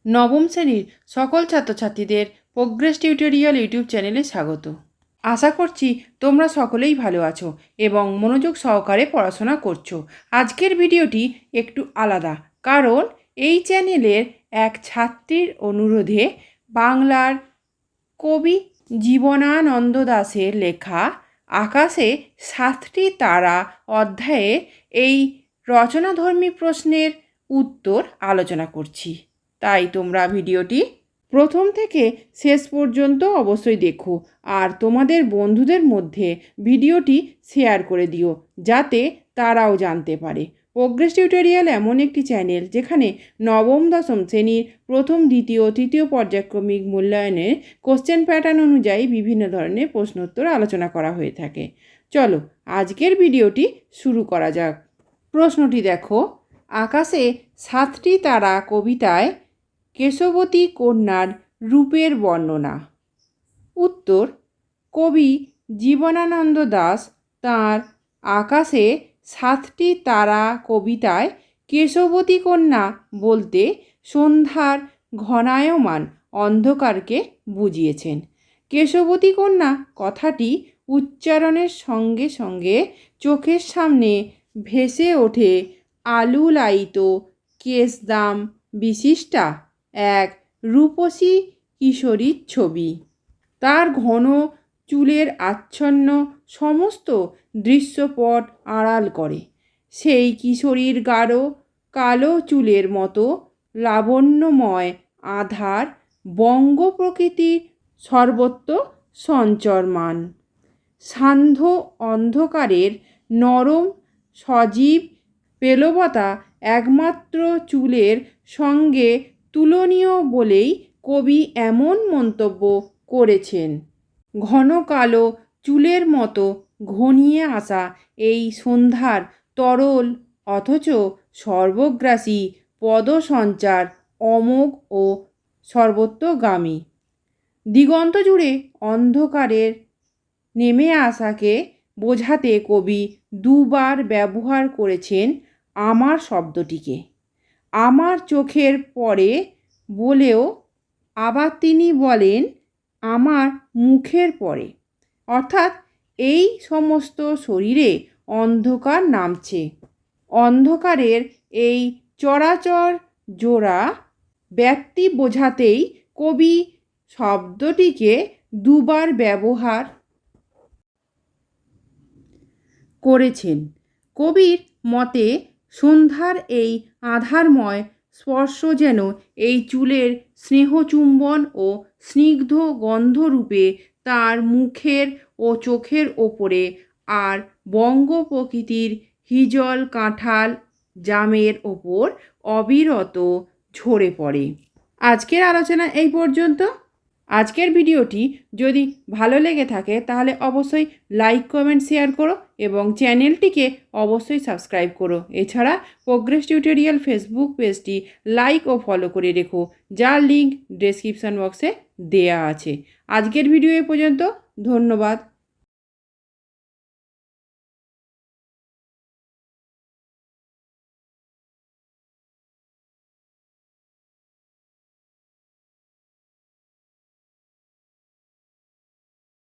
নবম শ্রেণীর সকল ছাত্রছাত্রীদের প্রোগ্রেস টিউটোরিয়াল ইউটিউব চ্যানেলে স্বাগত। আশা করছি তোমরা সকলেই ভালো আছো এবং মনোযোগ সহকারে পড়াশোনা করছো। আজকের ভিডিওটি একটু আলাদা, কারণ এই চ্যানেলের এক ছাত্রীর অনুরোধে বাংলার কবি জীবনানন্দ দাশের লেখা আকাশে 7টি তারা অধ্যায়ে এই রচনাধর্মী প্রশ্নের উত্তর আলোচনা করছি। তাই তোমরা ভিডিওটি প্রথম থেকে শেষ পর্যন্ত অবশ্যই দেখো আর তোমাদের বন্ধুদের মধ্যে ভিডিওটি শেয়ার করে দিও, যাতে তারাও জানতে পারে। প্রোগ্রেস টিউটোরিয়াল এমন একটি চ্যানেল যেখানে নবম দশম শ্রেণীর প্রথম, দ্বিতীয়, তৃতীয় পর্যায়ক্রমিক মূল্যায়নের কোশ্চেন প্যাটার্ন অনুযায়ী বিভিন্ন ধরনের প্রশ্নোত্তর আলোচনা করা হয়ে থাকে। চলো আজকের ভিডিওটি শুরু করা যাক। প্রশ্নটি দেখো, আকাশে 7টি তারা কবিতায় কেশবতী কন্যার রূপের বর্ণনা। উত্তর, কবি জীবনানন্দ দাশ তাঁর আকাশে 7টি তারা কবিতায় কেশবতী কন্যা বলতে সন্ধ্যার ঘনায়মান অন্ধকারকে বুঝিয়েছেন। কেশবতী কন্যা কথাটি উচ্চারণের সঙ্গে সঙ্গে চোখের সামনে ভেসে ওঠে আলুলায়িত কেশদাম বিশিষ্টা এক রূপসী কিশোরীর ছবি। তার ঘন চুলের আচ্ছন্ন সমস্ত দৃশ্যপট আড়াল করে। সেই কিশোরীর গাঢ় কালো চুলের মতো লাবণ্যময় আধার বঙ্গ প্রকৃতির সর্বত্র সঞ্চরমান। সান্ধ্য অন্ধকারের নরম সজীব পেলবতা একমাত্র চুলের সঙ্গে তুলনীয় বলেই কবি এমন মন্তব্য করেছেন। ঘন কালো চুলের মতো ঘনিয়ে আসা এই সন্ধ্যার তরল অথচ সর্বগ্রাসী পদসঞ্চার অমোঘ ও সর্বত্রগামী। দিগন্ত জুড়ে অন্ধকারের নেমে আসাকে বোঝাতে কবি দুবার ব্যবহার করেছেন আমার শব্দটিকে। আমার চোখের পরে বলেও আবার তিনি বলেন আমার মুখের পরে, অর্থাৎ এই সমস্ত শরীরে অন্ধকার নামছে। অন্ধকারের এই চরাচর জোড়া ব্যক্তি বোঝাতেই কবি শব্দটিকে দুবার ব্যবহার করেছেন। কবির মতে সন্ধ্যার এই আধারময় স্পর্শ যেন এই চুলের স্নেহচুম্বন ও স্নিগ্ধ গন্ধরূপে তার মুখের ও চোখের ওপরে আর বঙ্গ প্রকৃতির হিজল কাঁঠাল জামের ওপর অবিরত ঝরে পড়ে। আজকের আলোচনা এই পর্যন্ত। আজকের ভিডিওটি যদি ভালো লেগে থাকে তাহলে অবশ্যই লাইক, কমেন্ট, শেয়ার করো এবং চ্যানেলটিকে অবশ্যই সাবস্ক্রাইব করো। এছাড়া প্রোগ্রেস টিউটোরিয়াল ফেসবুক পেজটি লাইক ও ফলো করে রেখো, যার লিঙ্ক ডেসক্রিপশন বক্সে দেয়া আছে। আজকের ভিডিও এ পর্যন্ত। ধন্যবাদ।